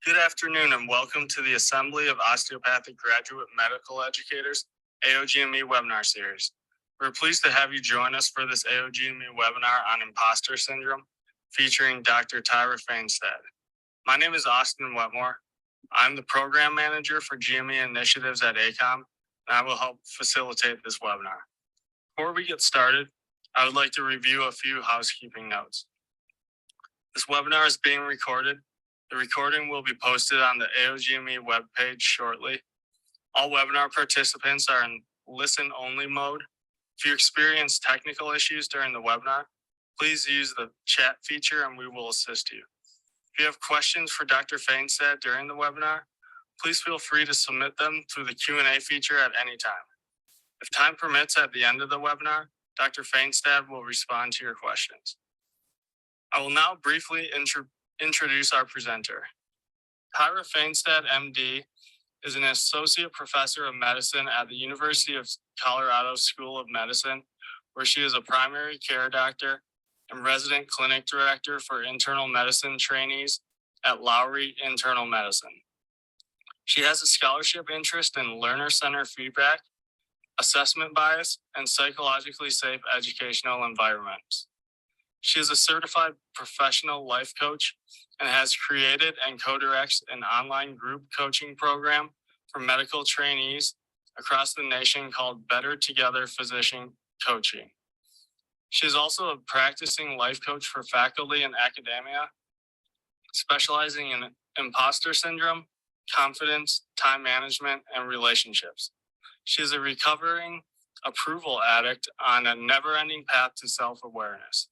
Good afternoon and welcome to the Assembly of Osteopathic Graduate Medical Educators AOGME webinar series. We're pleased to have you join us for this AOGME webinar on imposter syndrome featuring Dr. Tyra Fainstad. My name is Austin Wetmore. I'm the program manager for GME initiatives at ACOM, and I will help facilitate this webinar. Before we get started, I would like to review a few housekeeping notes. This webinar is being recorded. The recording will be posted on the AOGME webpage shortly. All webinar participants are in listen-only mode. If you experience technical issues during the webinar, please use the chat feature and we will assist you. If you have questions for Dr. Fainstad during the webinar, please feel free to submit them through the Q&A feature at any time. If time permits at the end of the webinar, Dr. Fainstad will respond to your questions. I will now briefly introduce our presenter. Tyra Fainstad, MD, is an associate professor of medicine at the University of Colorado School of Medicine, where she is a primary care doctor and resident clinic director for internal medicine trainees at Lowry Internal Medicine. She has a scholarship interest in learner-centered feedback, assessment bias, and psychologically safe educational environments. She is a certified professional life coach and has created and co-directs an online group coaching program for medical trainees across the nation called Better Together Physician Coaching. She is also a practicing life coach for faculty in academia, specializing in imposter syndrome, confidence, time management, and relationships. She is a recovering approval addict on a never-ending path to self-awareness.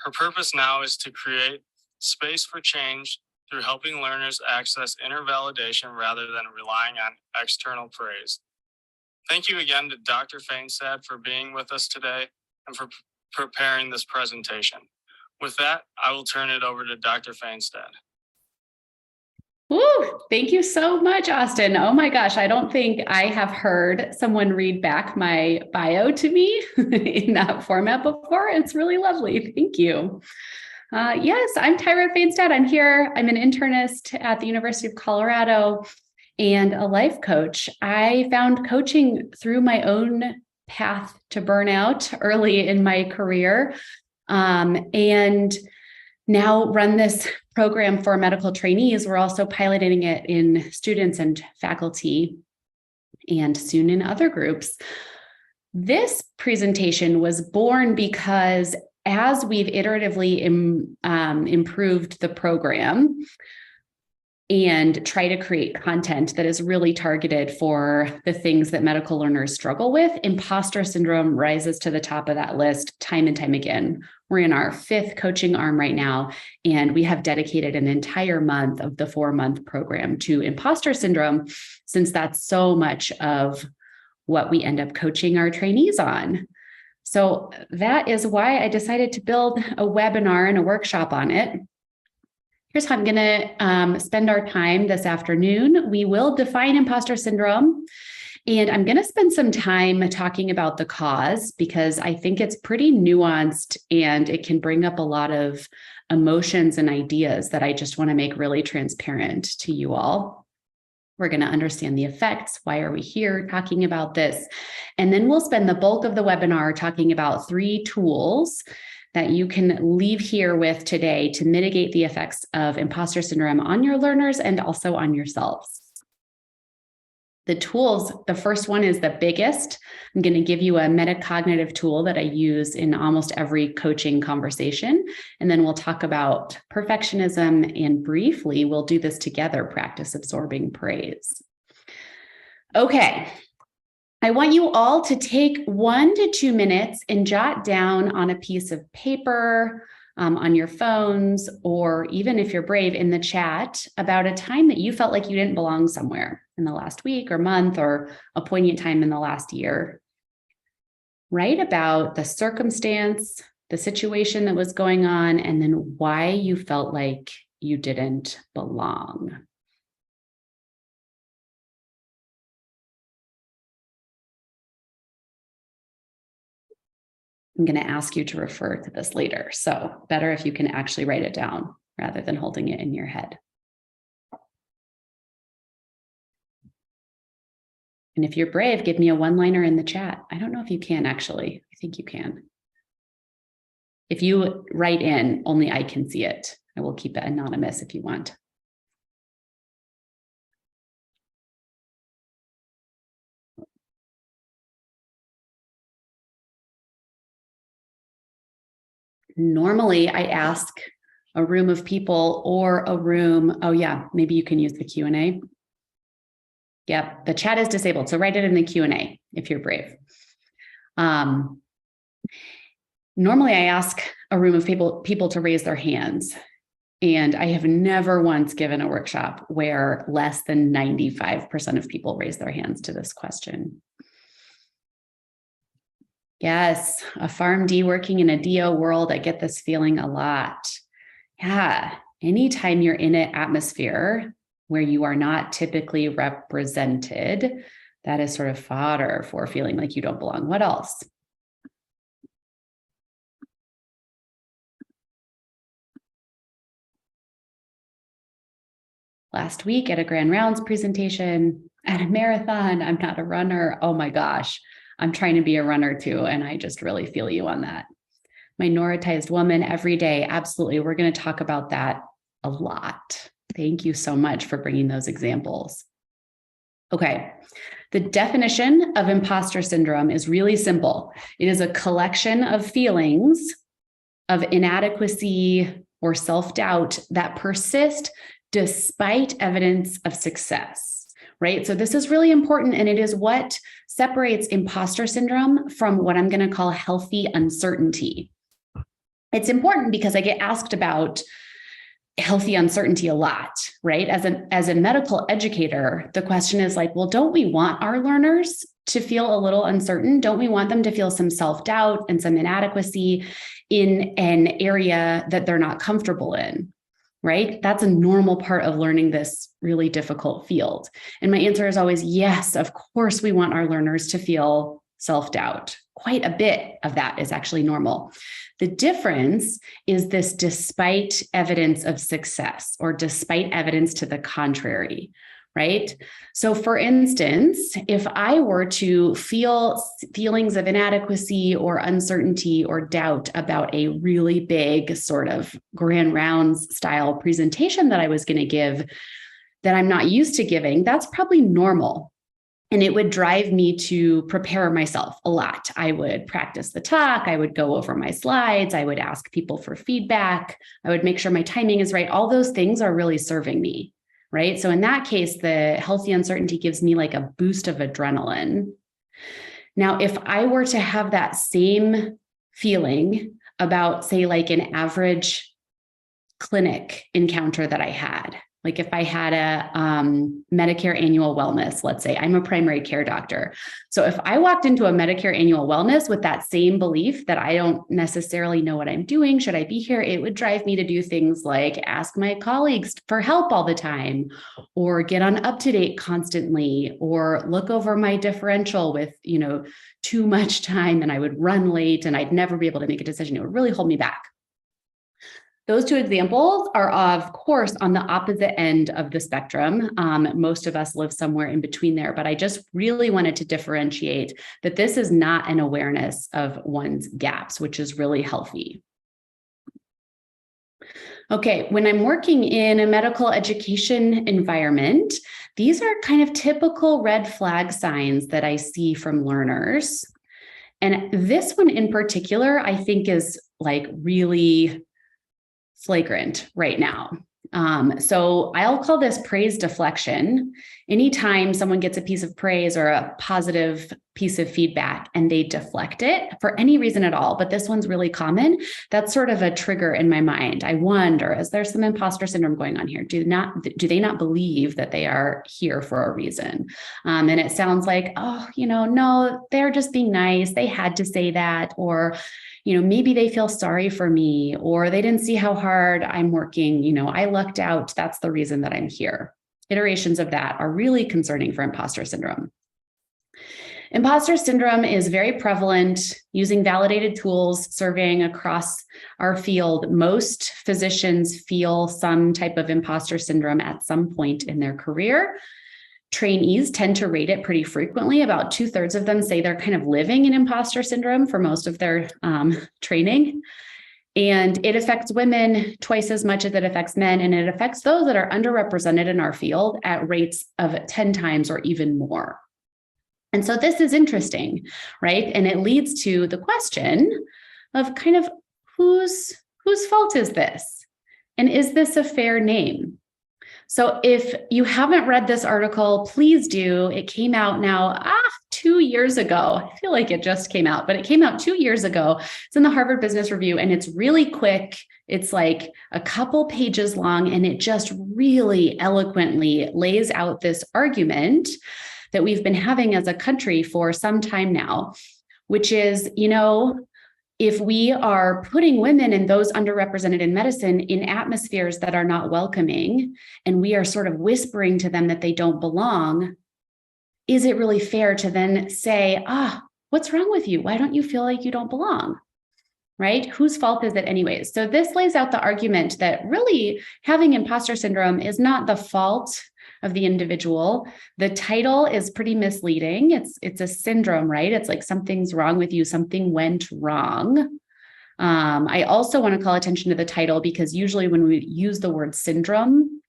Her purpose now is to create space for change through helping learners access inner validation rather than relying on external praise. Thank you again to Dr. Fainstad for being with us today and for preparing this presentation. With that, I will turn it over to Dr. Fainstad. Woo, thank you so much, Austin. Oh my gosh, I don't think I have heard someone read back my bio to me in that format before. It's really lovely. Thank you. Yes, I'm Tyra Fainstad. I'm here. I'm an internist at the University of Colorado and a life coach. I found coaching through my own path to burnout early in my career, and now run this program for medical trainees. We're also piloting it in students and faculty, and soon in other groups. This presentation was born because as we've iteratively improved the program and try to create content that is really targeted for the things that medical learners struggle with, imposter syndrome rises to the top of that list time and time again. We're in our 5th coaching arm right now, and we have dedicated an entire month of the 4-month program to imposter syndrome, since that's so much of what we end up coaching our trainees on. So that is why I decided to build a webinar and a workshop on it. Here's how I'm going to spend our time this afternoon. We will define imposter syndrome, and I'm going to spend some time talking about the cause because I think it's pretty nuanced and it can bring up a lot of emotions and ideas that I just want to make really transparent to you all. We're going to understand the effects. Why are we here talking about this? And then we'll spend the bulk of the webinar talking about 3 tools that you can leave here with today to mitigate the effects of imposter syndrome on your learners and also on yourselves. The tools, the first one is the biggest. I'm going to give you a metacognitive tool that I use in almost every coaching conversation. And then we'll talk about perfectionism, and briefly, we'll do this together, practice absorbing praise. Okay. I want you all to take 1 to 2 minutes and jot down on a piece of paper, on your phones, or even if you're brave in the chat, about a time that you felt like you didn't belong somewhere in the last week or month, or a poignant time in the last year. Write about the circumstance, the situation that was going on, and then why you felt like you didn't belong. I'm going to ask you to refer to this later. So better if you can actually write it down rather than holding it in your head. And if you're brave, give me a one-liner in the chat. I don't know if you can actually. I think you can. If you write in, only I can see it. I will keep it anonymous if you want. Normally, I ask a room of people or a room. Oh yeah, maybe you can use the Q&A. Yep, the chat is disabled. So write it in the Q&A if you're brave. Normally, I ask a room of people to raise their hands. And I have never once given a workshop where less than 95% of people raise their hands to this question. Yes, a PharmD working in a DO world, I get this feeling a lot. Yeah, anytime you're in an atmosphere where you are not typically represented, that is sort of fodder for feeling like you don't belong. What else? Last week at a Grand Rounds presentation, at a marathon, I'm not a runner. Oh my gosh, I'm trying to be a runner too. And I just really feel you on that. Minoritized woman every day. Absolutely. We're going to talk about that a lot. Thank you so much for bringing those examples. Okay. The definition of imposter syndrome is really simple. It is a collection of feelings of inadequacy or self-doubt that persist despite evidence of success, right? So this is really important, and it is what separates imposter syndrome from what I'm going to call healthy uncertainty. It's important because I get asked about healthy uncertainty a lot, right? As a medical educator, the question is like, well, don't we want our learners to feel a little uncertain? Don't we want them to feel some self-doubt and some inadequacy in an area that they're not comfortable in? Right? That's a normal part of learning this really difficult field. And my answer is always yes, of course, we want our learners to feel self-doubt. Quite a bit of that is actually normal. The difference is this despite evidence of success or despite evidence to the contrary, right? So for instance, if I were to feel feelings of inadequacy or uncertainty or doubt about a really big sort of grand rounds style presentation that I was going to give that I'm not used to giving, that's probably normal. And it would drive me to prepare myself a lot. I would practice the talk. I would go over my slides. I would ask people for feedback. I would make sure my timing is right. All those things are really serving me. Right. So in that case, the healthy uncertainty gives me like a boost of adrenaline. Now, if I were to have that same feeling about, say, like an average clinic encounter that I had, like if I had a Medicare annual wellness, let's say I'm a primary care doctor. So if I walked into a Medicare annual wellness with that same belief that I don't necessarily know what I'm doing, should I be here? It would drive me to do things like ask my colleagues for help all the time, or get on UpToDate constantly, or look over my differential with, too much time, and I would run late and I'd never be able to make a decision. It would really hold me back. Those two examples are, of course, on the opposite end of the spectrum. Most of us live somewhere in between there, but I just really wanted to differentiate that this is not an awareness of one's gaps, which is really healthy. Okay, when I'm working in a medical education environment, these are kind of typical red flag signs that I see from learners. And this one in particular, I think is like really flagrant right now. So I'll call this praise deflection. Anytime someone gets a piece of praise or a positive piece of feedback and they deflect it for any reason at all, but this one's really common, that's sort of a trigger in my mind. I wonder, is there some imposter syndrome going on here? Do they not believe that they are here for a reason? And it sounds like, no, they're just being nice. They had to say that, or maybe they feel sorry for me, or they didn't see how hard I'm working. I lucked out. That's the reason that I'm here. Iterations of that are really concerning for imposter syndrome. Imposter syndrome is very prevalent using validated tools, surveying across our field. Most physicians feel some type of imposter syndrome at some point in their career. Trainees tend to rate it pretty frequently. About 2/3 of them say they're kind of living in imposter syndrome for most of their training. And it affects women twice as much as it affects men. And it affects those that are underrepresented in our field at rates of 10 times or even more. And so this is interesting, right? And it leads to the question of kind of whose fault is this? And is this a fair name? So if you haven't read this article, please do. It came out now 2 years ago. I feel like it just came out, but it came out 2 years ago. It's in the Harvard Business Review, and it's really quick. It's like a couple pages long, and it just really eloquently lays out this argument that we've been having as a country for some time now, which is, if we are putting women and those underrepresented in medicine in atmospheres that are not welcoming, and we are sort of whispering to them that they don't belong, is it really fair to then say, what's wrong with you? Why don't you feel like you don't belong? Right? Whose fault is it anyways? So this lays out the argument that really having imposter syndrome is not the fault of the individual. The title is pretty misleading. It's a syndrome, right? It's like something's wrong with you, something went wrong. I also want to call attention to the title because usually when we use the word syndrome,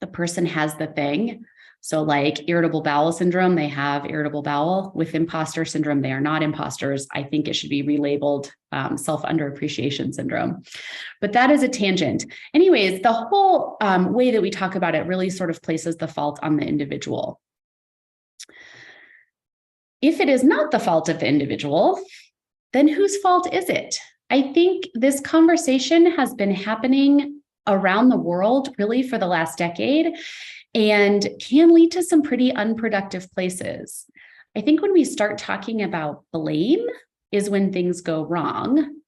the person has the thing. So like irritable bowel syndrome, they have irritable bowel. With imposter syndrome, they are not imposters. I think it should be relabeled self-underappreciation syndrome. But that is a tangent. Anyways, the whole way that we talk about it really sort of places the fault on the individual. If it is not the fault of the individual, then whose fault is it? I think this conversation has been happening around the world really for the last decade, and can lead to some pretty unproductive places. I think when we start talking about blame is when things go wrong.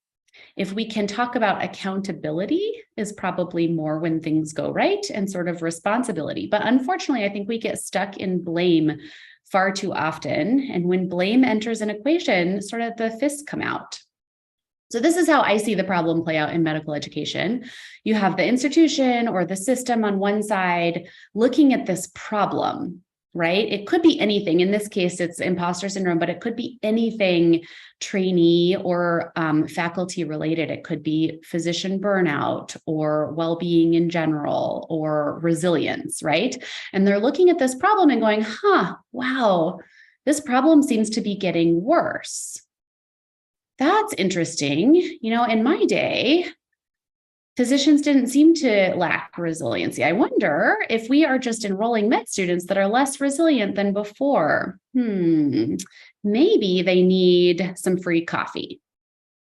If we can talk about accountability is probably more when things go right, and sort of responsibility. But unfortunately, I think we get stuck in blame far too often. And when blame enters an equation, sort of the fists come out. So this is how I see the problem play out in medical education. You have the institution or the system on one side looking at this problem, right? It could be anything. In this case, it's imposter syndrome, but it could be anything trainee or faculty related. It could be physician burnout or well-being in general or resilience, right? And they're looking at this problem and going, wow, this problem seems to be getting worse. That's interesting. In my day, physicians didn't seem to lack resiliency. I wonder if we are just enrolling med students that are less resilient than before. Maybe they need some free coffee.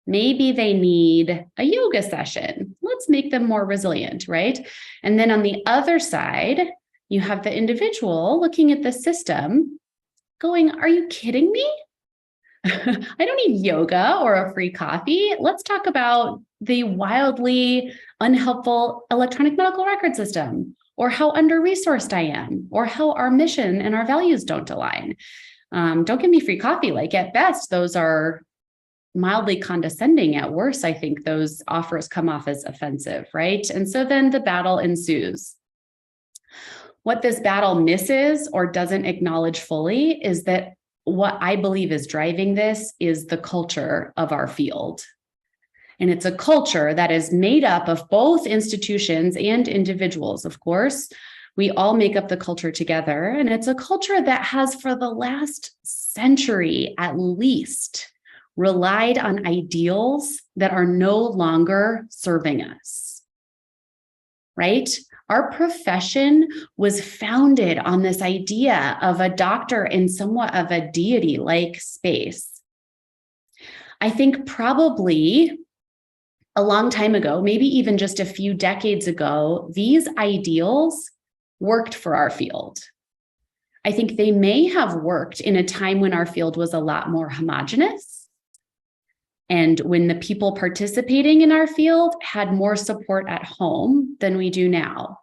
Maybe they need a yoga session. Let's make them more resilient, right? And then on the other side, you have the individual looking at the system going, are you kidding me? I don't need yoga or a free coffee. Let's talk about the wildly unhelpful electronic medical record system, or how under-resourced I am, or how our mission and our values don't align. Don't give me free coffee. Like at best, those are mildly condescending. At worst, I think those offers come off as offensive, right? And so then the battle ensues. What this battle misses or doesn't acknowledge fully is that what I believe is driving this is the culture of our field. And it's a culture that is made up of both institutions and individuals, of course. We all make up the culture together. And it's a culture that has, for the last century at least, relied on ideals that are no longer serving us, right? Our profession was founded on this idea of a doctor in somewhat of a deity-like space. I think probably a long time ago, maybe even just a few decades ago, these ideals worked for our field. I think they may have worked in a time when our field was a lot more homogenous, and when the people participating in our field had more support at home than we do now,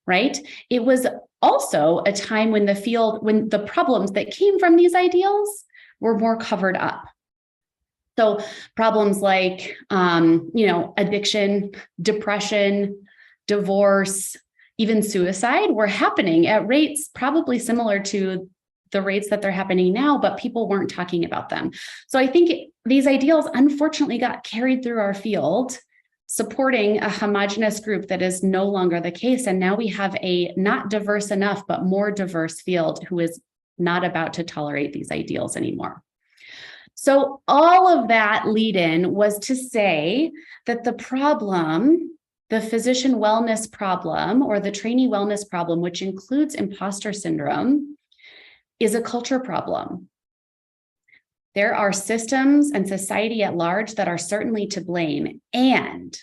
right? It was also a time when when the problems that came from these ideals were more covered up. So problems like, addiction, depression, divorce, even suicide, were happening at rates probably similar to the rates that they're happening now, but people weren't talking about them. So I think these ideals unfortunately got carried through our field, supporting a homogenous group that is no longer the case. And now we have a not diverse enough, but more diverse field who is not about to tolerate these ideals anymore. So all of that lead in was to say that the problem, the physician wellness problem or the trainee wellness problem, which includes imposter syndrome, is a culture problem. There are systems and society at large that are certainly to blame. And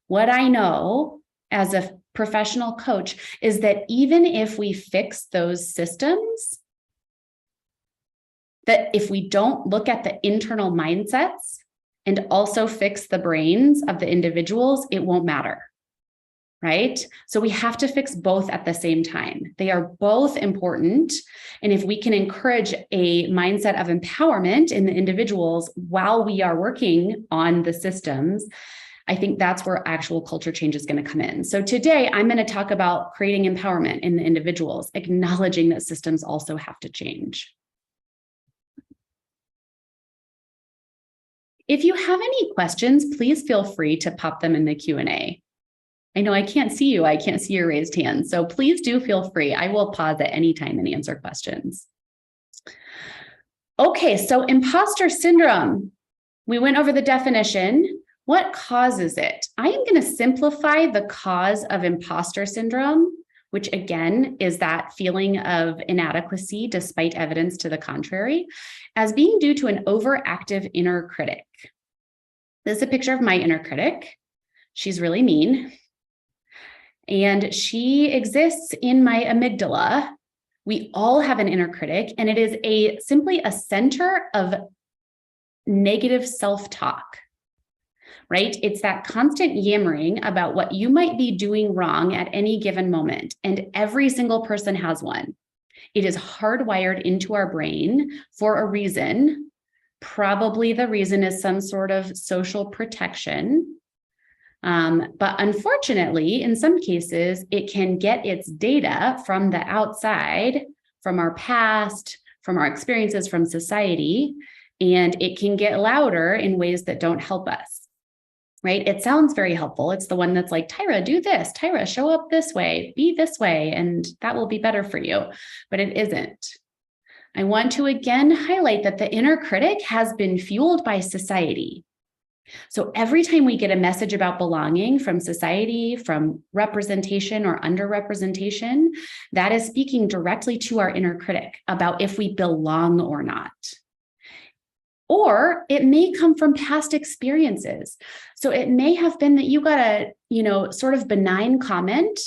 what I know as a professional coach is that even if we fix those systems, that if we don't look at the internal mindsets and also fix the brains of the individuals, it won't matter, right? So we have to fix both at the same time. They are both important. And if we can encourage a mindset of empowerment in the individuals while we are working on the systems, I think that's where actual culture change is going to come in. So today I'm going to talk about creating empowerment in the individuals, acknowledging that systems also have to change. If you have any questions, please feel free to pop them in the Q&A. I know I can't see you. I can't see your raised hand. So please do feel free. I will pause at any time and answer questions. Okay, so imposter syndrome. We went over the definition. What causes it? I am going to simplify the cause of imposter syndrome, which again is that feeling of inadequacy despite evidence to the contrary, as being due to an overactive inner critic. This is a picture of my inner critic. She's really mean. And she exists in my amygdala. We all have an inner critic, and it is simply a center of negative self-talk, right? It's that constant yammering about what you might be doing wrong at any given moment. And every single person has one. It is hardwired into our brain for a reason. Probably the reason is some sort of social protection. But unfortunately, in some cases, it can get its data from the outside, from our past, from our experiences, from society, and it can get louder in ways that don't help us, right? It sounds very helpful. It's the one that's like, Tyra, do this. Tyra, show up this way, be this way, and that will be better for you. But it isn't. I want to again highlight that the inner critic has been fueled by society. So every time we get a message about belonging from society, from representation or underrepresentation, that is speaking directly to our inner critic about if we belong or not. Or it may come from past experiences. So it may have been that you got a, sort of benign comment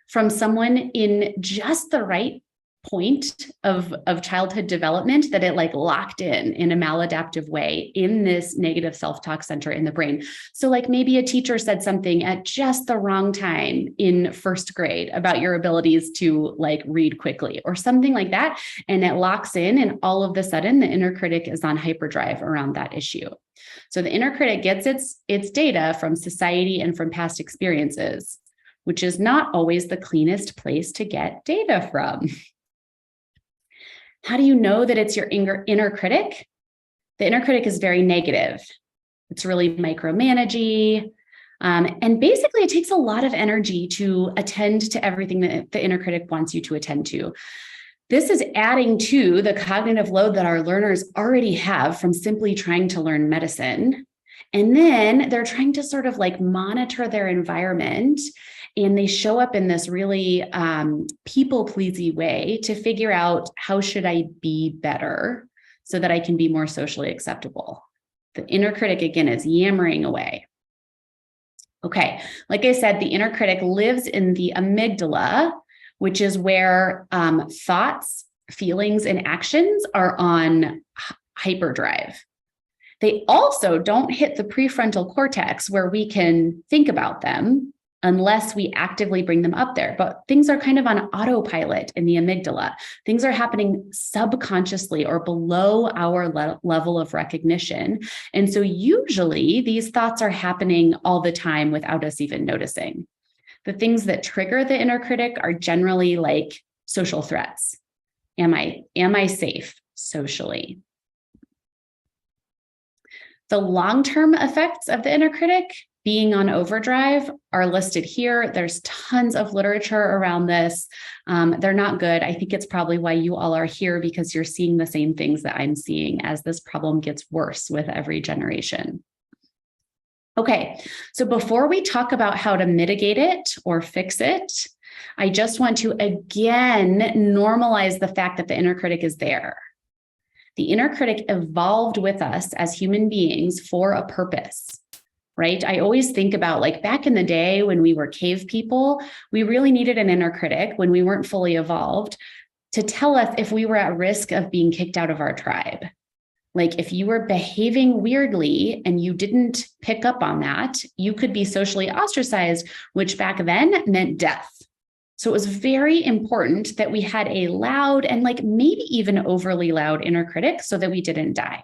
from someone in just the right point of childhood development that it like locked in a maladaptive way in this negative self-talk center in the brain. So like maybe a teacher said something at just the wrong time in first grade about your abilities to like read quickly or something like that. And it locks in, and all of a sudden the inner critic is on hyperdrive around that issue. So the inner critic gets its data from society and from past experiences, which is not always the cleanest place to get data from. How do you know that it's your inner critic? The inner critic is very negative. It's really micromanaging. And basically, it takes a lot of energy to attend to everything that the inner critic wants you to attend to. This is adding to the cognitive load that our learners already have from simply trying to learn medicine. And then they're trying to sort of like monitor their environment. And they show up in this really people-pleasy way to figure out how should I be better so that I can be more socially acceptable. The inner critic, again, is yammering away. Okay, like I said, the inner critic lives in the amygdala, which is where thoughts, feelings, and actions are on hyperdrive. They also don't hit the prefrontal cortex where we can think about them unless we actively bring them up there. But things are kind of on autopilot in the amygdala. Things are happening subconsciously or below our level of recognition. And so usually these thoughts are happening all the time without us even noticing. The things that trigger the inner critic are generally like social threats. Am I safe socially? The long-term effects of the inner critic being on overdrive are listed here. There's tons of literature around this. They're not good. I think it's probably why you all are here, because you're seeing the same things that I'm seeing as this problem gets worse with every generation. Okay, so before we talk about how to mitigate it or fix it, I just want to again normalize the fact that the inner critic is there. The inner critic evolved with us as human beings for a purpose, right? I always think about like back in the day when we were cave people, we really needed an inner critic when we weren't fully evolved to tell us if we were at risk of being kicked out of our tribe. Like if you were behaving weirdly and you didn't pick up on that, you could be socially ostracized, which back then meant death. So it was very important that we had a loud and like maybe even overly loud inner critic so that we didn't die.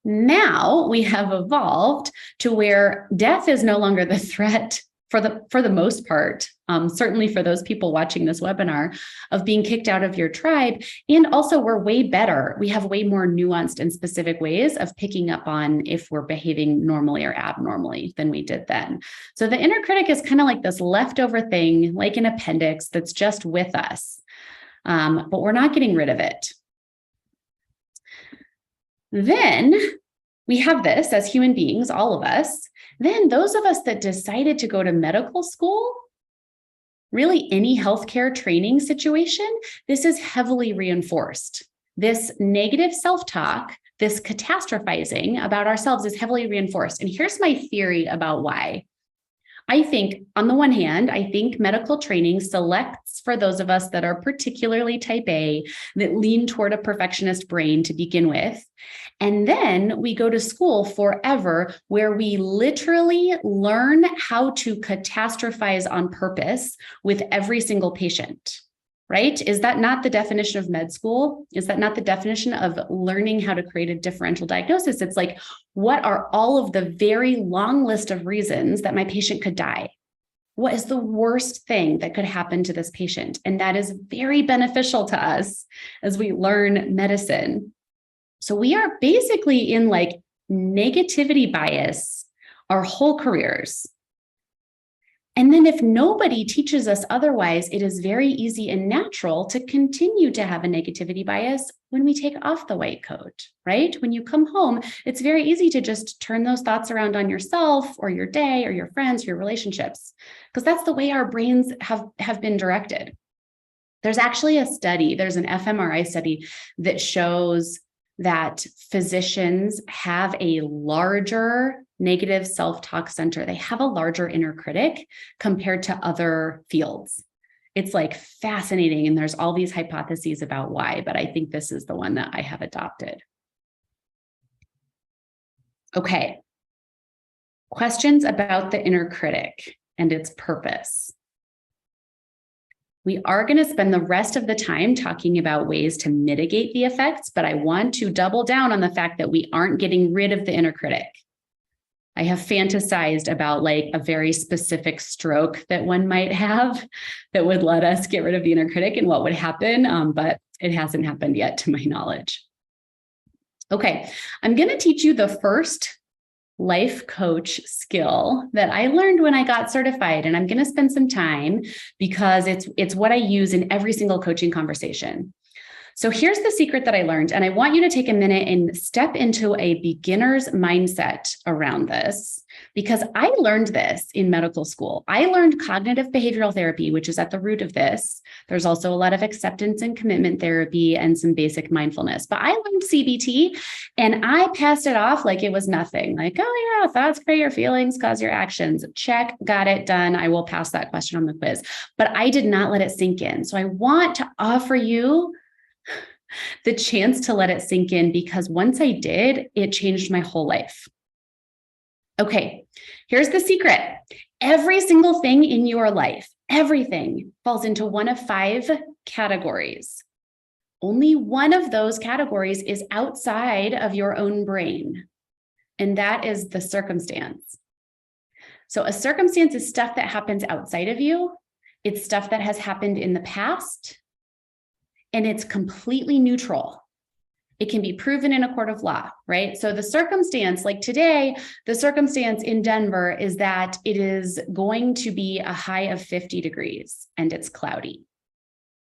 Now we have evolved to where death is no longer the threat for the most part, certainly for those people watching this webinar, of being kicked out of your tribe. And also we're way better. We have way more nuanced and specific ways of picking up on if we're behaving normally or abnormally than we did then. So the inner critic is kind of like this leftover thing, like an appendix that's just with us, but we're not getting rid of it. Then we have this as human beings, all of us. Then those of us that decided to go to medical school, really any healthcare training situation, this is heavily reinforced. This negative self-talk, this catastrophizing about ourselves is heavily reinforced. And here's my theory about why. I think, on the one hand, I think medical training selects for those of us that are particularly type A, that lean toward a perfectionist brain to begin with. And then we go to school forever where we literally learn how to catastrophize on purpose with every single patient, right? Is that not the definition of med school? Is that not the definition of learning how to create a differential diagnosis? It's like, what are all of the very long list of reasons that my patient could die? What is the worst thing that could happen to this patient? And that is very beneficial to us as we learn medicine. So we are basically in like negativity bias our whole careers. And then if nobody teaches us otherwise, it is very easy and natural to continue to have a negativity bias when we take off the white coat, right? When you come home, it's very easy to just turn those thoughts around on yourself or your day or your friends, your relationships, because that's the way our brains have been directed. There's actually a study, there's an fMRI study that shows that physicians have a larger negative self-talk center. They have a larger inner critic compared to other fields. It's like fascinating. And there's all these hypotheses about why, but I think this is the one that I have adopted. Okay. Questions about the inner critic and its purpose. We are going to spend the rest of the time talking about ways to mitigate the effects, but I want to double down on the fact that we aren't getting rid of the inner critic. I have fantasized about like a very specific stroke that one might have that would let us get rid of the inner critic and what would happen, but it hasn't happened yet to my knowledge. Okay, I'm going to teach you the first life coach skill that I learned when I got certified. And I'm going to spend some time because it's what I use in every single coaching conversation. So here's the secret that I learned. And I want you to take a minute and step into a beginner's mindset around this, because I learned this in medical school. I learned cognitive behavioral therapy, which is at the root of this. There's also a lot of acceptance and commitment therapy and some basic mindfulness. But I learned CBT and I passed it off like it was nothing. Like, oh yeah, thoughts create your feelings, cause your actions. Check, got it, done. I will pass that question on the quiz. But I did not let it sink in. So I want to offer you the chance to let it sink in, because once I did, it changed my whole life. Okay, here's the secret. Every single thing in your life, everything falls into one of 5 categories. Only one of those categories is outside of your own brain, and that is the circumstance. So a circumstance is stuff that happens outside of you. It's stuff that has happened in the past, and it's completely neutral. It can be proven in a court of law, right? So the circumstance, like today, the circumstance in Denver is that it is going to be a high of 50 degrees and it's cloudy.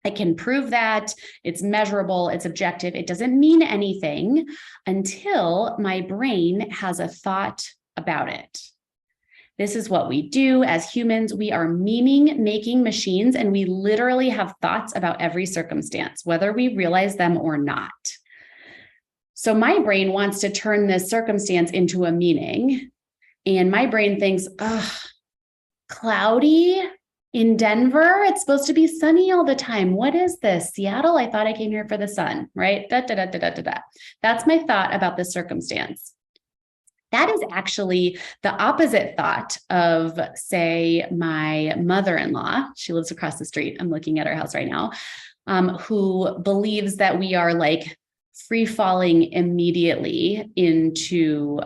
I can prove that, it's measurable, it's objective. It doesn't mean anything until my brain has a thought about it. This is what we do as humans. We are meaning-making machines, and we literally have thoughts about every circumstance, whether we realize them or not. So my brain wants to turn this circumstance into a meaning, and my brain thinks, cloudy in Denver, it's supposed to be sunny all the time. What is this? Seattle? I thought I came here for the sun, right? That's my thought about this circumstance. That is actually the opposite thought of, say, my mother-in-law. She lives across the street. I'm looking at her house right now, who believes that we are like free falling immediately into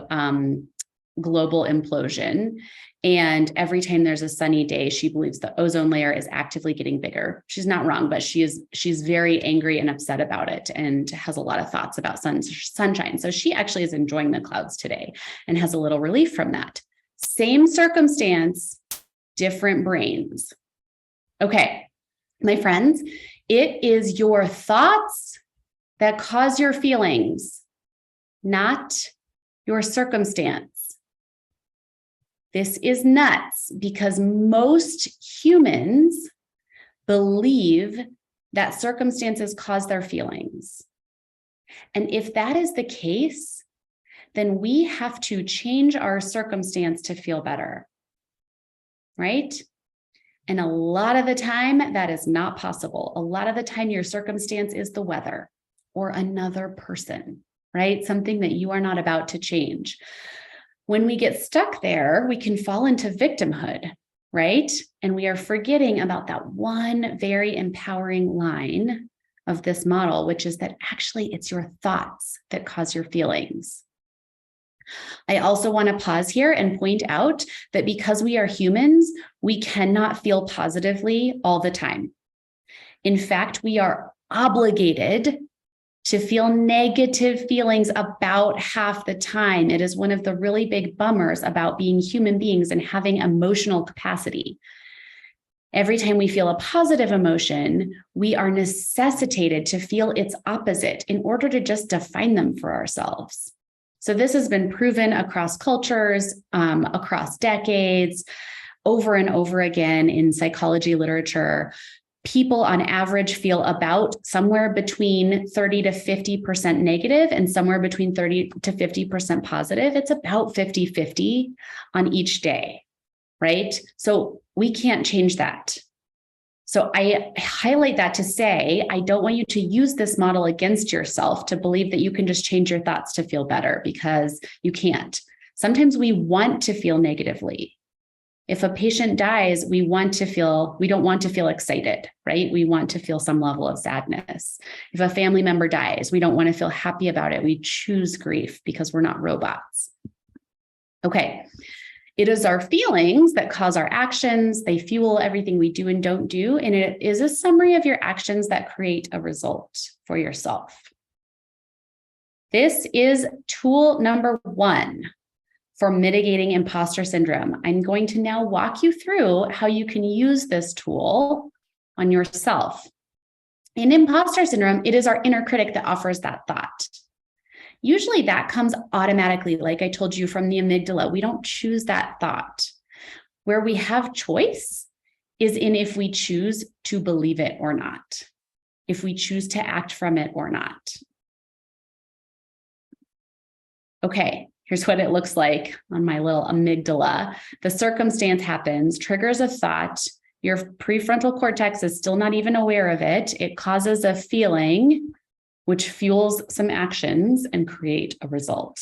global implosion. And every time there's a sunny day, she believes the ozone layer is actively getting bigger. She's not wrong, but she's very angry and upset about it and has a lot of thoughts about sunshine. So she actually is enjoying the clouds today and has a little relief from that. Same circumstance, different brains. Okay, my friends, it is your thoughts that cause your feelings, not your circumstance. This is nuts because most humans believe that circumstances cause their feelings. And if that is the case, then we have to change our circumstance to feel better, right? And a lot of the time, that is not possible. A lot of the time, your circumstance is the weather or another person, right? Something that you are not about to change. When we get stuck there, we can fall into victimhood, right? And we are forgetting about that one very empowering line of this model, which is that actually it's your thoughts that cause your feelings. I also want to pause here and point out that because we are humans, we cannot feel positively all the time. In fact, we are obligated to feel negative feelings about half the time. It is one of the really big bummers about being human beings and having emotional capacity. Every time we feel a positive emotion, we are necessitated to feel its opposite in order to just define them for ourselves. So this has been proven across cultures, across decades, over and over again in psychology literature. People on average feel about somewhere between 30 to 50% negative and somewhere between 30 to 50% positive. It's about 50-50 on each day, right? So we can't change that. So I highlight that to say, I don't want you to use this model against yourself to believe that you can just change your thoughts to feel better, because you can't. Sometimes we want to feel negatively. If a patient dies, we don't want to feel excited, right? We want to feel some level of sadness. If a family member dies, we don't want to feel happy about it. We choose grief because we're not robots. Okay. It is our feelings that cause our actions. They fuel everything we do and don't do. And it is a summary of your actions that create a result for yourself. This is tool number 1. For mitigating imposter syndrome. I'm going to now walk you through how you can use this tool on yourself. In imposter syndrome, it is our inner critic that offers that thought. Usually that comes automatically, like I told you, from the amygdala. We don't choose that thought. Where we have choice is in if we choose to believe it or not, if we choose to act from it or not. Okay. Here's what it looks like on my little amygdala. The circumstance happens, triggers a thought. Your prefrontal cortex is still not even aware of it. It causes a feeling, which fuels some actions and create a result.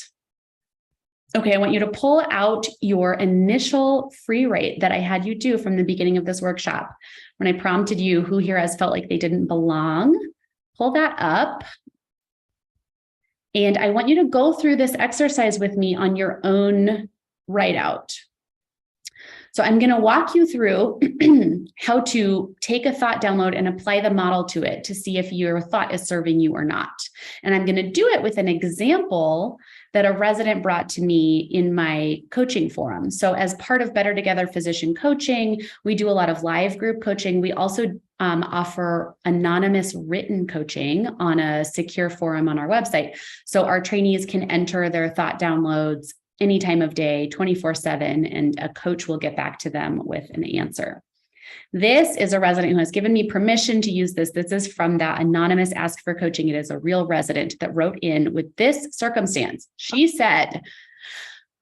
Okay, I want you to pull out your initial free write that I had you do from the beginning of this workshop. When I prompted you, who here has felt like they didn't belong? Pull that up. And I want you to go through this exercise with me on your own write out. So I'm going to walk you through how to take a thought download and apply the model to it to see if your thought is serving you or not. And I'm going to do it with an example that a resident brought to me in my coaching forum. So as part of Better Together Physician Coaching, we do a lot of live group coaching. We also offer anonymous written coaching on a secure forum on our website. So our trainees can enter their thought downloads any time of day, 24/7, and a coach will get back to them with an answer. This is a resident who has given me permission to use this. This is from that anonymous ask for coaching. It is a real resident that wrote in with this circumstance. She said,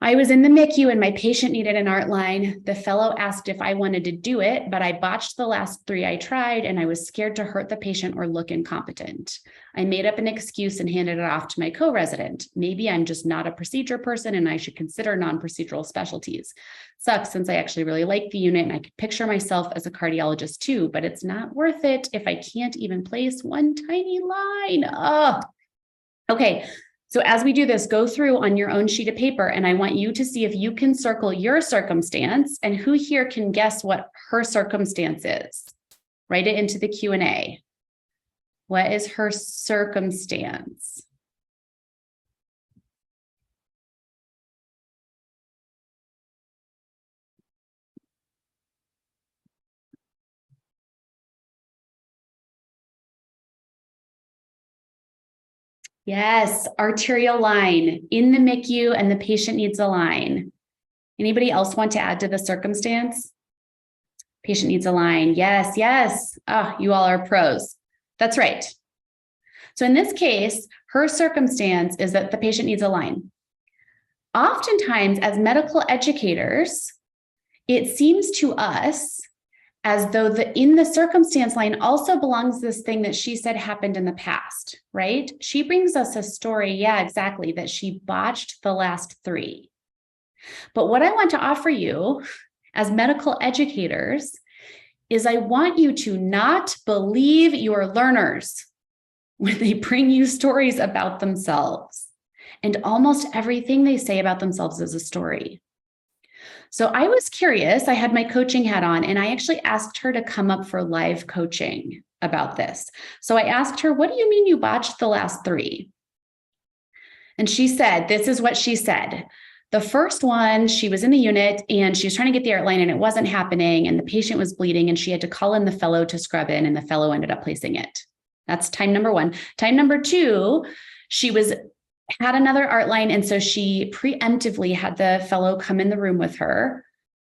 I was in the NICU and my patient needed an art line. The fellow asked if I wanted to do it, but I botched the last 3 I tried and I was scared to hurt the patient or look incompetent. I made up an excuse and handed it off to my co-resident. Maybe I'm just not a procedure person and I should consider non-procedural specialties. Sucks since I actually really like the unit and I could picture myself as a cardiologist too, but it's not worth it if I can't even place one tiny line. Oh, okay. So as we do this, go through on your own sheet of paper, and I want you to see if you can circle your circumstance and who here can guess what her circumstance is. Write it into the Q&A. What is her circumstance? Yes, arterial line in the NICU and the patient needs a line. Anybody else want to add to the circumstance? Patient needs a line. Yes, yes. Oh, you all are pros. That's right. So in this case, her circumstance is that the patient needs a line. Oftentimes, as medical educators, it seems to us as though in the circumstance line also belongs this thing that she said happened in the past, right? She brings us a story, yeah, exactly, that she botched the last 3. But what I want to offer you as medical educators is I want you to not believe your learners when they bring you stories about themselves. And almost everything they say about themselves is a story. So I was curious, I had my coaching hat on, and I actually asked her to come up for live coaching about this. So I asked her, what do you mean you botched the last 3? And she said, this is what she said. The first one, she was in the unit and she was trying to get the art line and it wasn't happening and the patient was bleeding and she had to call in the fellow to scrub in and the fellow ended up placing it. That's time number 1. Time number 2, she had another art line. And so she preemptively had the fellow come in the room with her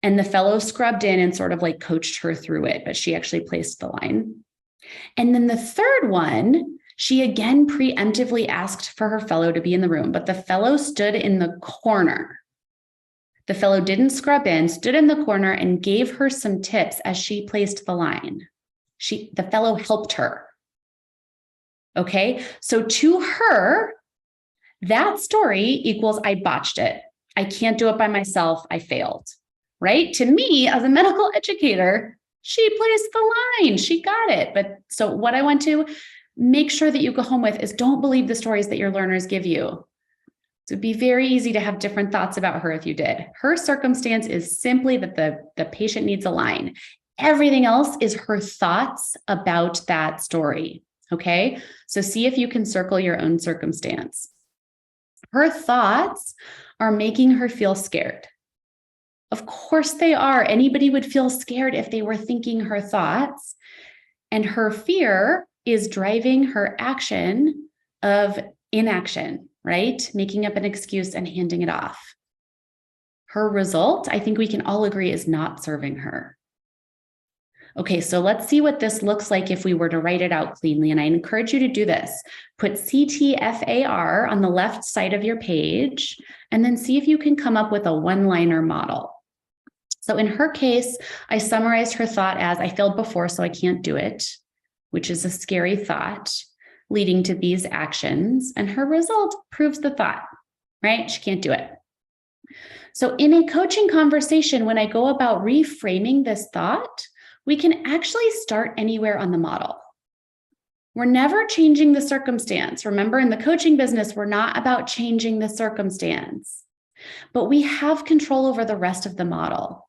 and the fellow scrubbed in and sort of like coached her through it, but she actually placed the line. And then the third one, she again preemptively asked for her fellow to be in the room, but the fellow stood in the corner. The fellow didn't scrub in, stood in the corner and gave her some tips as she placed the line. The fellow helped her. Okay, so to her, that story equals I botched it. I can't do it by myself. I failed, right? To me, as a medical educator, she placed the line. She got it. But so what I want to make sure that you go home with is don't believe the stories that your learners give you. So it'd be very easy to have different thoughts about her if you did. Her circumstance is simply that the patient needs a line. Everything else is her thoughts about that story. Okay, so see if you can circle your own circumstance. Her thoughts are making her feel scared. Of course they are. Anybody would feel scared if they were thinking her thoughts. And her fear is driving her action of inaction, right? Making up an excuse and handing it off. Her result, I think we can all agree, is not serving her. Okay, so let's see what this looks like if we were to write it out cleanly. And I encourage you to do this. Put CTFAR on the left side of your page, and then see if you can come up with a one-liner model. So in her case, I summarized her thought as, I failed before, so I can't do it, which is a scary thought leading to these actions. And her result proves the thought, right? She can't do it. So in a coaching conversation, when I go about reframing this thought, we can actually start anywhere on the model. We're never changing the circumstance. Remember, in the coaching business, we're not about changing the circumstance, but we have control over the rest of the model.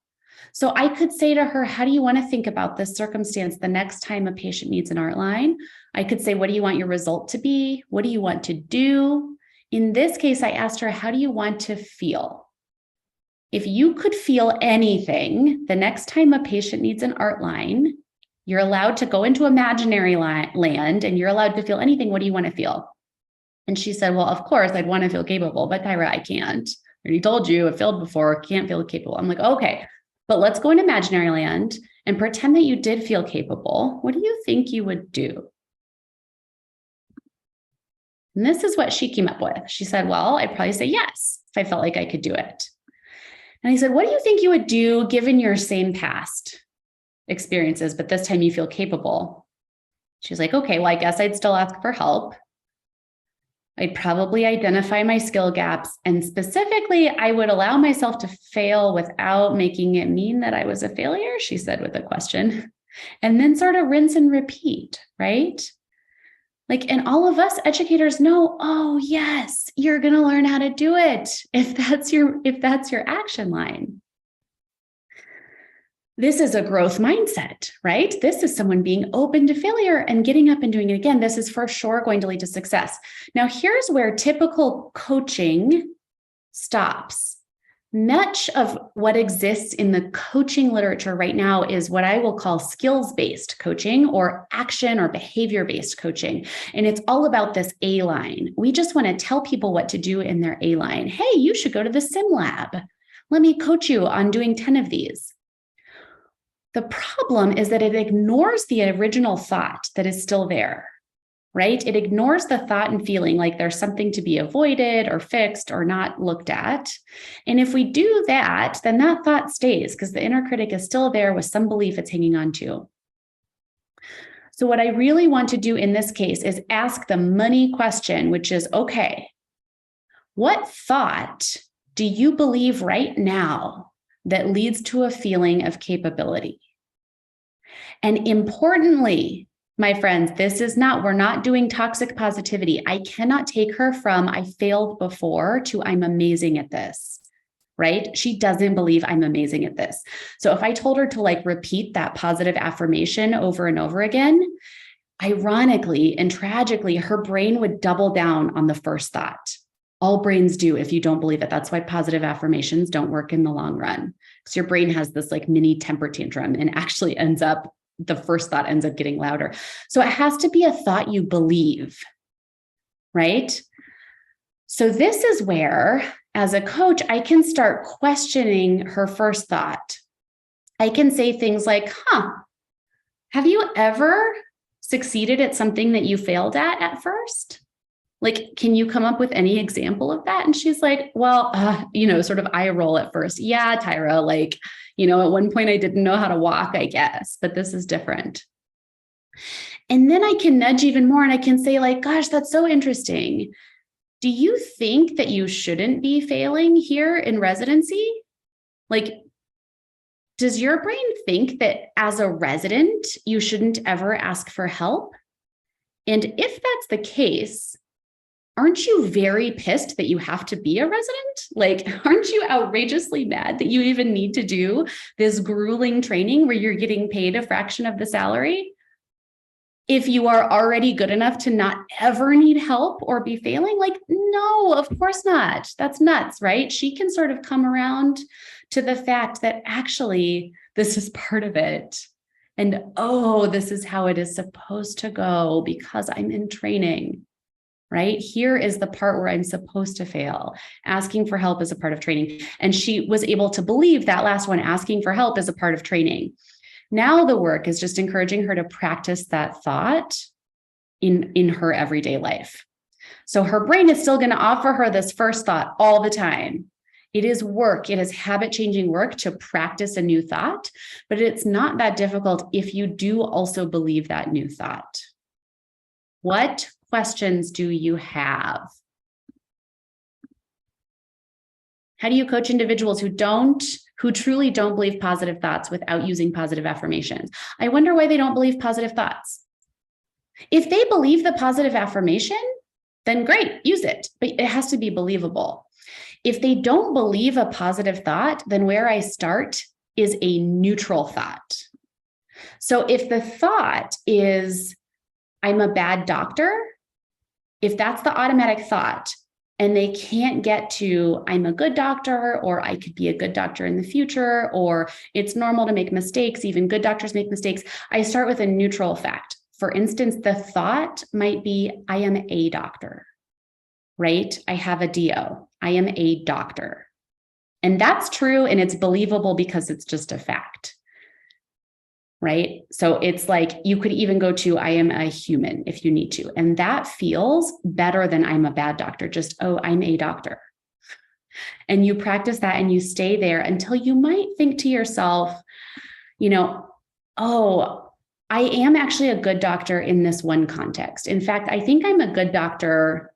So I could say to her, how do you want to think about this circumstance the next time a patient needs an art line? I could say, what do you want your result to be? What do you want to do? In this case, I asked her, how do you want to feel? If you could feel anything the next time a patient needs an art line, you're allowed to go into imaginary land and you're allowed to feel anything. What do you want to feel? And she said, well, of course, I'd want to feel capable, but Tyra, I can't. I already told you, I failed before, can't feel capable. I'm like, okay, but let's go in imaginary land and pretend that you did feel capable. What do you think you would do? And this is what she came up with. She said, well, I'd probably say yes, if I felt like I could do it. And I said, what do you think you would do given your same past experiences, but this time you feel capable? She's like, okay, well, I guess I'd still ask for help. I'd probably identify my skill gaps. And specifically, I would allow myself to fail without making it mean that I was a failure, she said with a question. And then sort of rinse and repeat, right? Like, and all of us educators know, oh, yes, you're going to learn how to do it if that's your action line. This is a growth mindset, right? This is someone being open to failure and getting up and doing it again. This is for sure going to lead to success. Now, here's where typical coaching stops. Much of what exists in the coaching literature right now is what I will call skills-based coaching or action or behavior-based coaching. And it's all about this A line. We just want to tell people what to do in their A line. Hey, you should go to the sim lab. Let me coach you on doing 10 of these. The problem is that it ignores the original thought that is still there, right? It ignores the thought and feeling like there's something to be avoided or fixed or not looked at. And if we do that, then that thought stays because the inner critic is still there with some belief it's hanging on to. So what I really want to do in this case is ask the money question, which is, okay, what thought do you believe right now that leads to a feeling of capability? And importantly, my friends, we're not doing toxic positivity. I cannot take her from I failed before to I'm amazing at this, right? She doesn't believe I'm amazing at this. So if I told her to repeat that positive affirmation over and over again, ironically and tragically, her brain would double down on the first thought. All brains do if you don't believe it. That's why positive affirmations don't work in the long run. Because your brain has this mini temper tantrum and actually the first thought ends up getting louder. So it has to be a thought you believe, right? So this is where, as a coach, I can start questioning her first thought. I can say things like, have you ever succeeded at something that you failed at first? Can you come up with any example of that? And she's like, well, sort of eye roll at first. Yeah, Tyra, at one point I didn't know how to walk, I guess, but this is different. And then I can nudge even more and I can say gosh, that's so interesting. Do you think that you shouldn't be failing here in residency? Does your brain think that as a resident, you shouldn't ever ask for help? And if that's the case, aren't you very pissed that you have to be a resident? Aren't you outrageously mad that you even need to do this grueling training where you're getting paid a fraction of the salary? If you are already good enough to not ever need help or be failing, no, of course not. That's nuts, right? She can sort of come around to the fact that actually this is part of it. And this is how it is supposed to go because I'm in training. Right? Here is the part where I'm supposed to fail. Asking for help is a part of training. And she was able to believe that last one, asking for help is a part of training. Now the work is just encouraging her to practice that thought in her everyday life. So her brain is still going to offer her this first thought all the time. It is work. It is habit-changing work to practice a new thought, but it's not that difficult if you do also believe that new thought. What questions do you have? How do you coach individuals who truly don't believe positive thoughts without using positive affirmations? I wonder why they don't believe positive thoughts. If they believe the positive affirmation, then great, use it, but it has to be believable. If they don't believe a positive thought, then where I start is a neutral thought. So if the thought is, I'm a bad doctor, if that's the automatic thought, and they can't get to, I'm a good doctor, or I could be a good doctor in the future, or it's normal to make mistakes, even good doctors make mistakes, I start with a neutral fact. For instance, the thought might be, I am a doctor, right? I have a DO. I am a doctor. And that's true, and it's believable because it's just a fact. Right? So it's like you could even go to, I am a human if you need to. And that feels better than I'm a bad doctor. Just, oh, I'm a doctor. And you practice that and you stay there until you might think to yourself, oh, I am actually a good doctor in this one context. In fact, I think I'm a good doctor.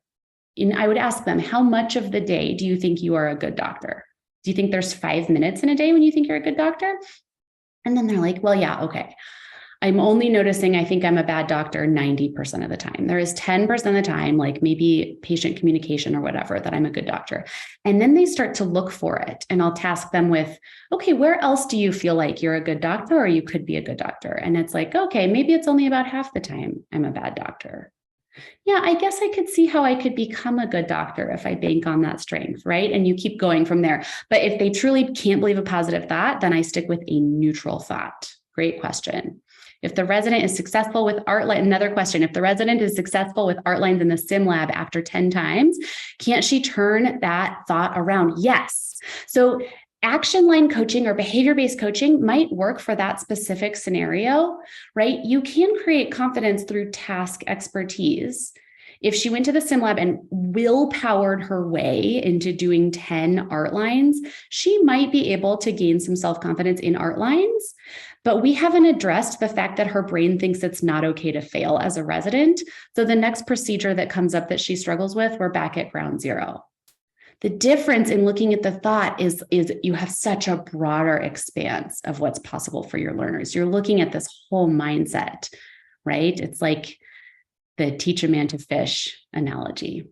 And I would ask them, how much of the day do you think you are a good doctor? Do you think there's 5 minutes in a day when you think you're a good doctor? And then they're like, well, yeah, okay. I'm only noticing I think I'm a bad doctor 90% of the time. There is 10% of the time, like maybe patient communication or whatever, that I'm a good doctor. And then they start to look for it. And I'll task them with, okay, where else do you feel like you're a good doctor or you could be a good doctor? And it's like, okay, maybe it's only about half the time I'm a bad doctor. Yeah, I guess I could see how I could become a good doctor if I bank on that strength, right? And you keep going from there. But if they truly can't believe a positive thought, then I stick with a neutral thought. Great question. If the resident is successful with art, another question, if the resident is successful with art lines in the sim lab after 10 times, can't she turn that thought around? Yes. So action line coaching or behavior-based coaching might work for that specific scenario, right? You can create confidence through task expertise. If she went to the sim lab and willpowered her way into doing 10 art lines, she might be able to gain some self-confidence in art lines. But we haven't addressed the fact that her brain thinks it's not okay to fail as a resident. So the next procedure that comes up that she struggles with, we're back at ground zero. The difference in looking at the thought is you have such a broader expanse of what's possible for your learners. You're looking at this whole mindset, right? It's like the teach a man to fish analogy.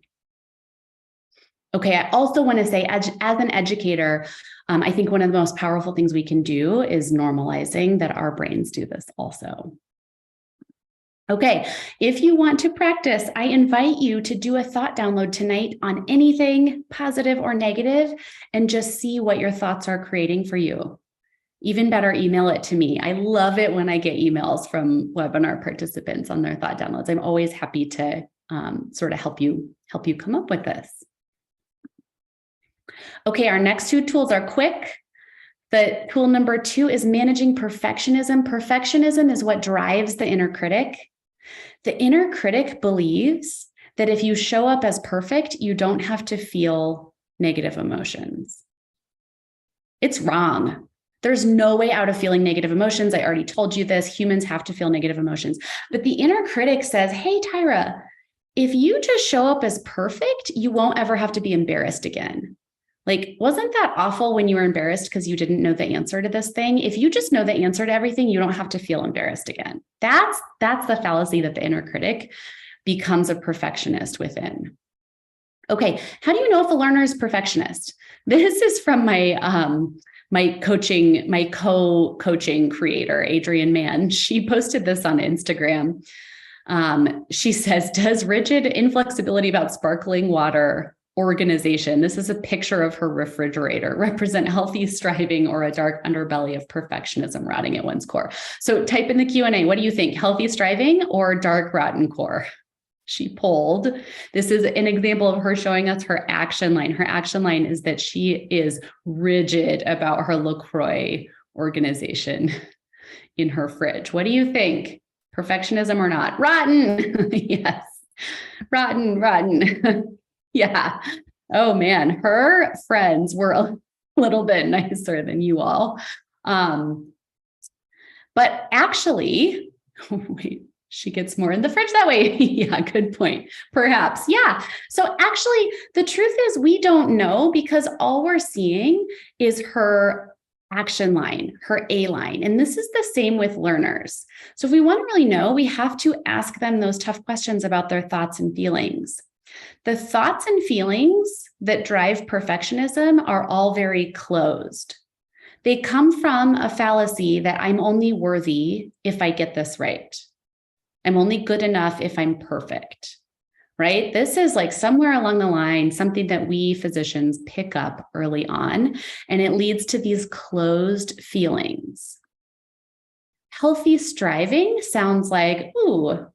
Okay, I also want to say, as an educator, I think one of the most powerful things we can do is normalizing that our brains do this also. Okay, if you want to practice, I invite you to do a thought download tonight on anything positive or negative and just see what your thoughts are creating for you. Even better, email it to me. I love it when I get emails from webinar participants on their thought downloads. I'm always happy to sort of help you come up with this. Okay, our next two tools are quick. The tool number 2 is managing perfectionism. Perfectionism is what drives the inner critic. The inner critic believes that if you show up as perfect, you don't have to feel negative emotions. It's wrong. There's no way out of feeling negative emotions. I already told you this. Humans have to feel negative emotions. But the inner critic says, hey, Tyra, if you just show up as perfect, you won't ever have to be embarrassed again. Like, wasn't that awful when you were embarrassed because you didn't know the answer to this thing? If you just know the answer to everything, you don't have to feel embarrassed again. That's the fallacy that the inner critic becomes a perfectionist within. Okay, how do you know if a learner is perfectionist? This is from my co-coaching creator, Adrienne Mann. She posted this on Instagram. She says, does rigid inflexibility about sparkling water organization, this is a picture of her refrigerator, represent healthy striving or a dark underbelly of perfectionism rotting at one's core? So type in the Q&A, what do you think, healthy striving or dark rotten core? She polled. This is an example of her showing us her action line. Her action line is that she is rigid about her LaCroix organization in her fridge. What do you think? Perfectionism or not? Rotten. Yes. Rotten. Yeah. Oh man, her friends were a little bit nicer than you all. But actually, wait, she gets more in the fridge that way. Yeah, good point. Perhaps. Yeah. So actually, the truth is we don't know because all we're seeing is her action line, her A line. And this is the same with learners. So if we want to really know, we have to ask them those tough questions about their thoughts and feelings. The thoughts and feelings that drive perfectionism are all very closed. They come from a fallacy that I'm only worthy if I get this right. I'm only good enough if I'm perfect, right? This is like somewhere along the line, something that we physicians pick up early on, and it leads to these closed feelings. Healthy striving sounds like, ooh,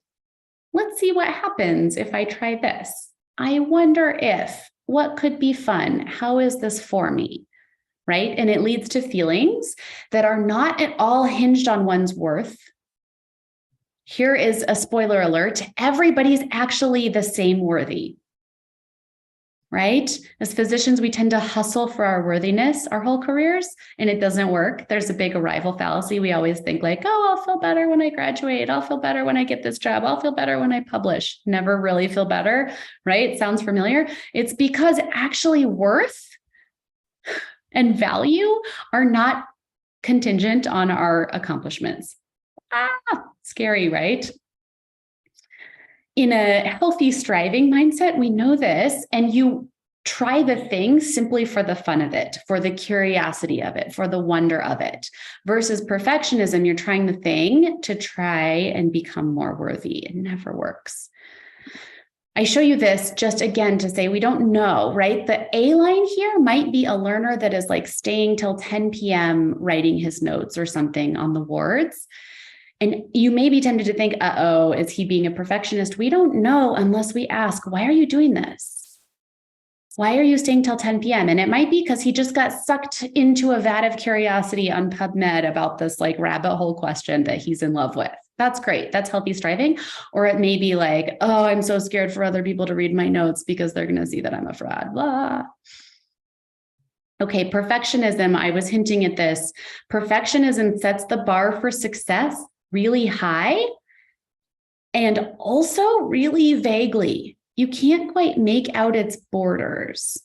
let's see what happens if I try this. I wonder if, what could be fun? How is this for me? Right? And it leads to feelings that are not at all hinged on one's worth. Here is a spoiler alert. Everybody's actually the same worthy, right? As physicians, we tend to hustle for our worthiness our whole careers, and it doesn't work. There's a big arrival fallacy. We always think like, oh, I'll feel better when I graduate. I'll feel better when I get this job. I'll feel better when I publish. Never really feel better, right? Sounds familiar. It's because actually worth and value are not contingent on our accomplishments. Scary, right? In a healthy striving mindset, we know this, and you try the thing simply for the fun of it, for the curiosity of it, for the wonder of it. Versus perfectionism, you're trying the thing to try and become more worthy. It never works. I show you this just again to say we don't know, right? The A line here might be a learner that is like staying till 10 p.m. writing his notes or something on the wards. And you may be tempted to think, uh-oh, is he being a perfectionist? We don't know unless we ask, why are you doing this? Why are you staying till 10 p.m.? And it might be because he just got sucked into a vat of curiosity on PubMed about this like rabbit hole question that he's in love with. That's great. That's healthy striving. Or it may be like, oh, I'm so scared for other people to read my notes because they're going to see that I'm a fraud. Blah. Okay, perfectionism. I was hinting at this. Perfectionism sets the bar for success really high and also really vaguely. You can't quite make out its borders.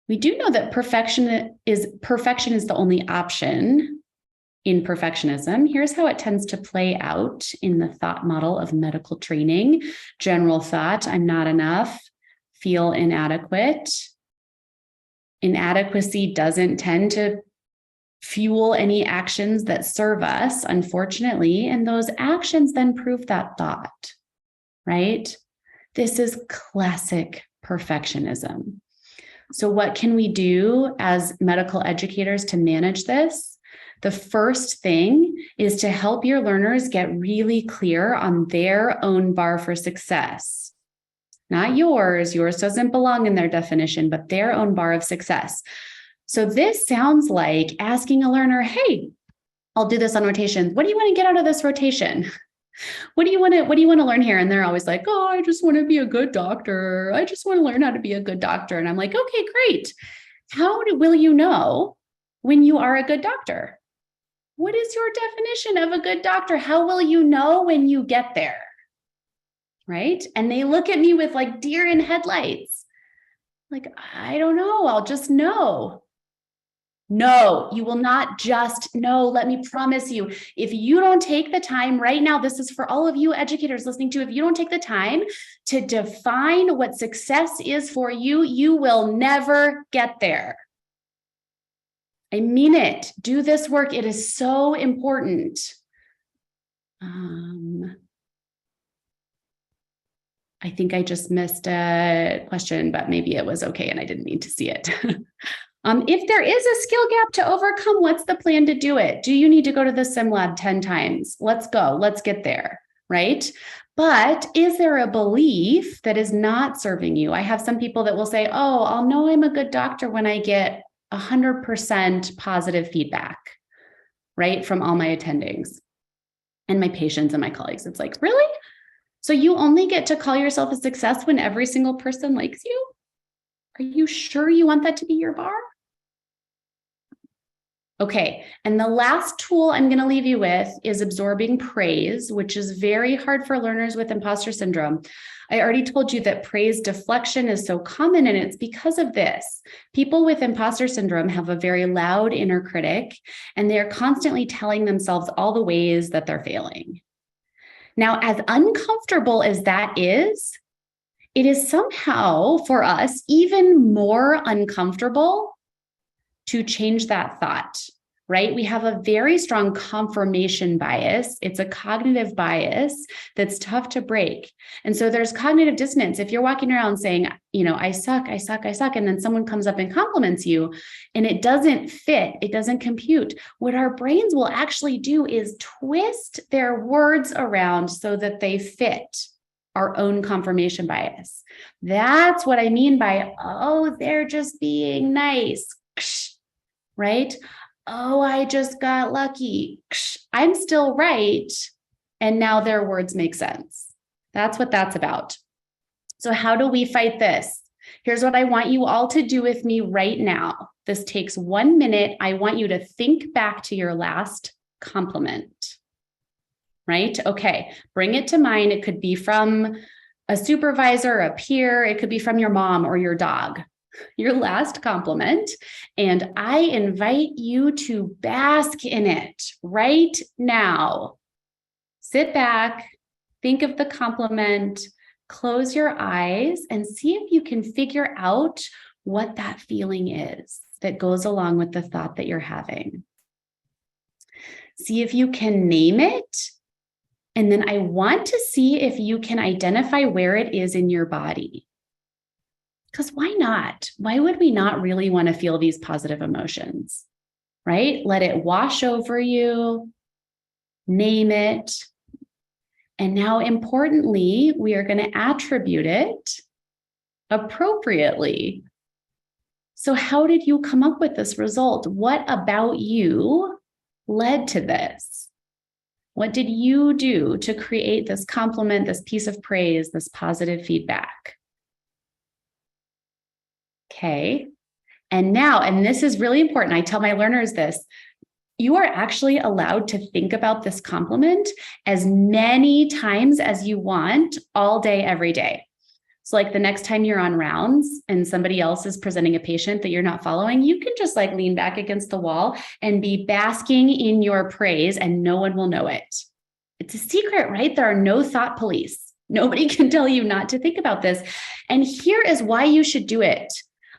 We do know that perfection is the only option in perfectionism. Here's how it tends to play out in the thought model of medical training. General thought, I'm not enough, feel inadequate. Inadequacy doesn't tend to fuel any actions that serve us, unfortunately, and those actions then prove that thought, right? This is classic perfectionism. So what can we do as medical educators to manage this? The first thing is to help your learners get really clear on their own bar for success. Not yours. Yours doesn't belong in their definition, but their own bar of success. So this sounds like asking a learner, hey, I'll do this on rotations. What do you want to get out of this rotation? What do you want to learn here? And they're always like, oh, I just want to be a good doctor. I just want to learn how to be a good doctor. And I'm like, okay, great. Will you know when you are a good doctor? What is your definition of a good doctor? How will you know when you get there? Right? And they look at me with like deer in headlights. Like, I don't know. I'll just know. No, you will not just know. Let me promise you, if you don't take the time right now, this is for all of you educators listening to, if you don't take the time to define what success is for you, you will never get there. I mean it. Do this work. It is so important. I think I just missed a question, but maybe it was okay and I didn't need to see it. If there is a skill gap to overcome, what's the plan to do it? Do you need to go to the sim lab 10 times? Let's go. Let's get there, right? But is there a belief that is not serving you? I have some people that will say, oh, I'll know I'm a good doctor when I get 100% positive feedback, right? From all my attendings and my patients and my colleagues. It's like, really? So you only get to call yourself a success when every single person likes you? Are you sure you want that to be your bar? Okay, and the last tool I'm going to leave you with is absorbing praise, which is very hard for learners with imposter syndrome. I already told you that praise deflection is so common, and it's because of this. People with imposter syndrome have a very loud inner critic, and they're constantly telling themselves all the ways that they're failing. Now, as uncomfortable as that is, it is somehow for us even more uncomfortable to change that thought, right? We have a very strong confirmation bias. It's a cognitive bias that's tough to break. And so there's cognitive dissonance. If you're walking around saying, I suck, and then someone comes up and compliments you and it doesn't fit, it doesn't compute, what our brains will actually do is twist their words around so that they fit our own confirmation bias. That's what I mean by, oh, they're just being nice, right? Oh, I just got lucky. I'm still right. And now their words make sense. That's what that's about. So how do we fight this? Here's what I want you all to do with me right now. This takes 1 minute. I want you to think back to your last compliment, right? Okay, bring it to mind. It could be from a supervisor, a peer. It could be from your mom or your dog. Your last compliment, and I invite you to bask in it right now. Sit back, think of the compliment, close your eyes, and see if you can figure out what that feeling is that goes along with the thought that you're having. See if you can name it, and then I want to see if you can identify where it is in your body. Because why not? Why would we not really want to feel these positive emotions, right? Let it wash over you, name it. And now, importantly, we are going to attribute it appropriately. So how did you come up with this result? What about you led to this? What did you do to create this compliment, this piece of praise, this positive feedback? Okay. And now, and this is really important, I tell my learners this, you are actually allowed to think about this compliment as many times as you want all day, every day. So like the next time you're on rounds and somebody else is presenting a patient that you're not following, you can just like lean back against the wall and be basking in your praise and no one will know it. It's a secret, right? There are no thought police. Nobody can tell you not to think about this. And here is why you should do it.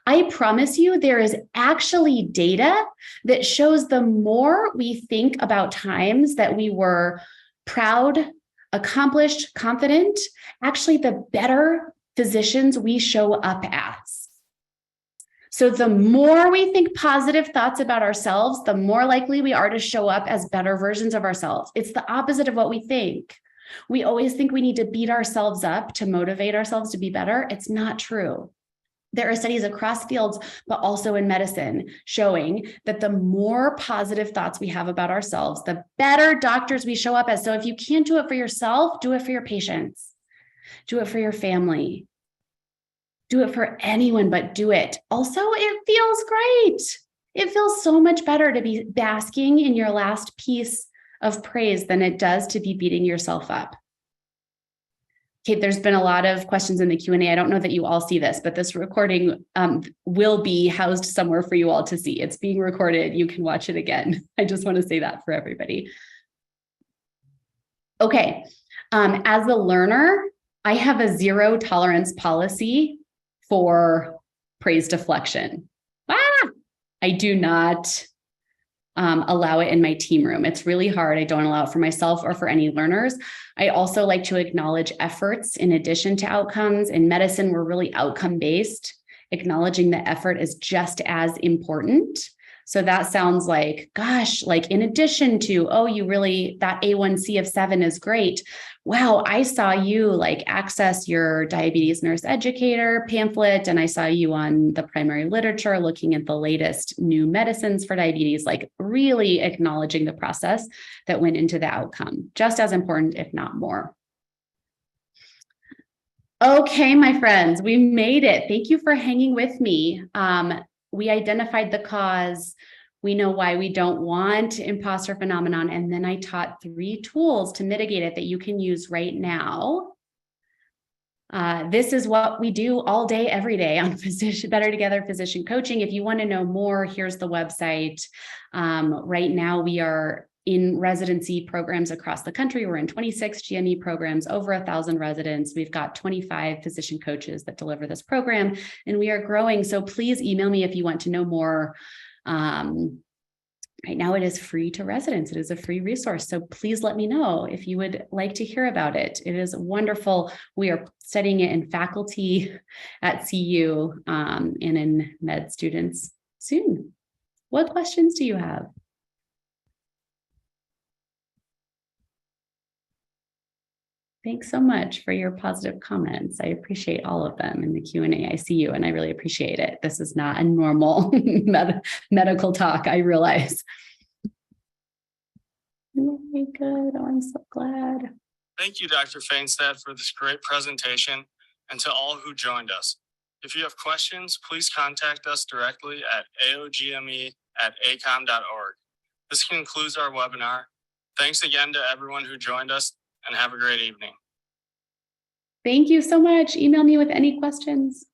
I promise you, there is actually data that shows the more we think about times that we were proud, accomplished, confident, actually the better physicians we show up as. So the more we think positive thoughts about ourselves, the more likely we are to show up as better versions of ourselves. It's the opposite of what we think. We always think we need to beat ourselves up to motivate ourselves to be better. It's not true. There are studies across fields, but also in medicine, showing that the more positive thoughts we have about ourselves, the better doctors we show up as. So if you can't do it for yourself, do it for your patients. Do it for your family. Do it for anyone, but do it. Also, it feels great. It feels so much better to be basking in your last piece of praise than it does to be beating yourself up. Okay, there's been a lot of questions in the Q&A. I don't know that you all see this, but this recording will be housed somewhere for you all to see. It's being recorded. You can watch it again. I just want to say that for everybody. Okay, as a learner, I have a zero tolerance policy for praise deflection. I do not allow it in my team room. It's really hard. I don't allow it for myself or for any learners. I also like to acknowledge efforts in addition to outcomes. In medicine, we're really outcome-based. Acknowledging the effort is just as important. So that sounds like, gosh, like in addition to, oh, you really, that A1C of 7 is great. Wow, I saw you like access your diabetes nurse educator pamphlet, and I saw you on the primary literature looking at the latest new medicines for diabetes, like really acknowledging the process that went into the outcome, just as important, if not more. Okay, my friends, we made it. Thank you for hanging with me. We identified the cause. We know why we don't want imposter phenomenon. And then I taught 3 tools to mitigate it that you can use right now. This is what we do all day, every day on Better Together Physician Coaching. If you want to know more, here's the website. Right now, we are in residency programs across the country. We're in 26 GME programs, over 1,000 residents. We've got 25 physician coaches that deliver this program, and we are growing. So please email me if you want to know more Right now, it is free to residents. It is a free resource. So please let me know if you would like to hear about it. It is wonderful. We are studying it in faculty at CU and in med students soon. What questions do you have? Thanks so much for your positive comments. I appreciate all of them in the Q&A. I see you and I really appreciate it. This is not a normal medical talk, I realize. Very good. Oh, I'm so glad. Thank you, Dr. Fainstad, for this great presentation, and to all who joined us. If you have questions, please contact us directly at aogme@acom.org. This concludes our webinar. Thanks again to everyone who joined us, and have a great evening. Thank you so much. Email me with any questions.